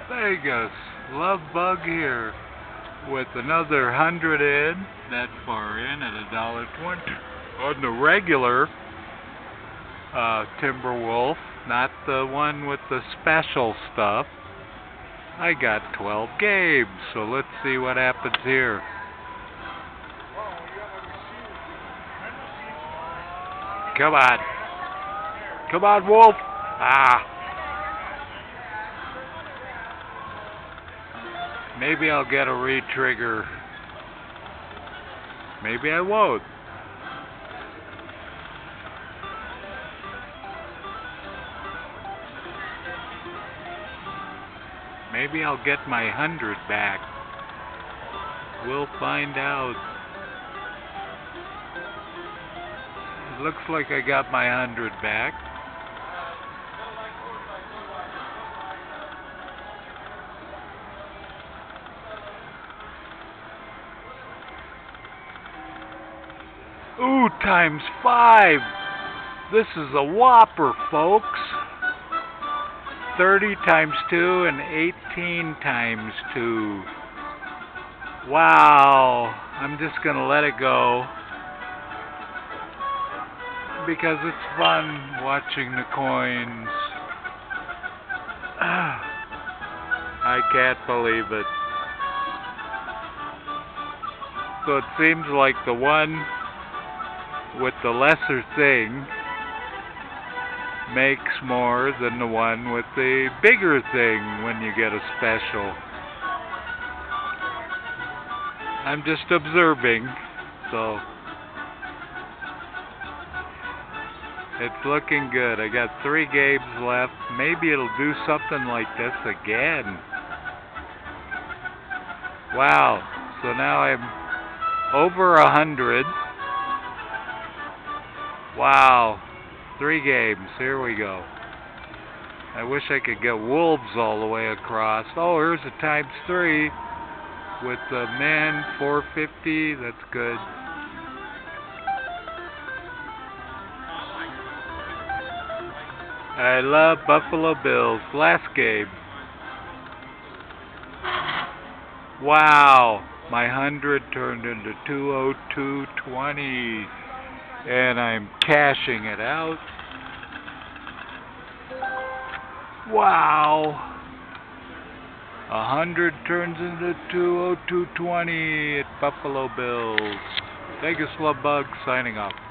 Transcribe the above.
VegasLoveBug here with another 100 in, that far in at $1.20 on the regular Timberwolf, not the one with the special stuff. I got 12 games, so let's see what happens here. Come on. Come on, Wolf. Maybe I'll get a re-trigger. Maybe I won't. Maybe I'll get my 100 back. We'll find out. It looks like I got my 100 back. Ooh, ×5. This is a whopper, folks. 30 times 2 and 18 times 2. Wow. I'm just going to let it go because it's fun watching the coins. I can't believe it. So it seems like the one with the lesser thing makes more than the one with the bigger thing when you get a special. I'm just observing, so it's looking good. I got 3 games left. Maybe it'll do something like this again. Wow, so now I'm over 100. Wow. 3 games. Here we go. I wish I could get wolves all the way across. Oh, here's a ×3 with the men 450. That's good. I love Buffalo Bills. Last game. Wow. My 100 turned into 202.20. And I'm cashing it out. Wow. 100 turns into 202.20 at Buffalo Bills. VegasLoveBug signing off.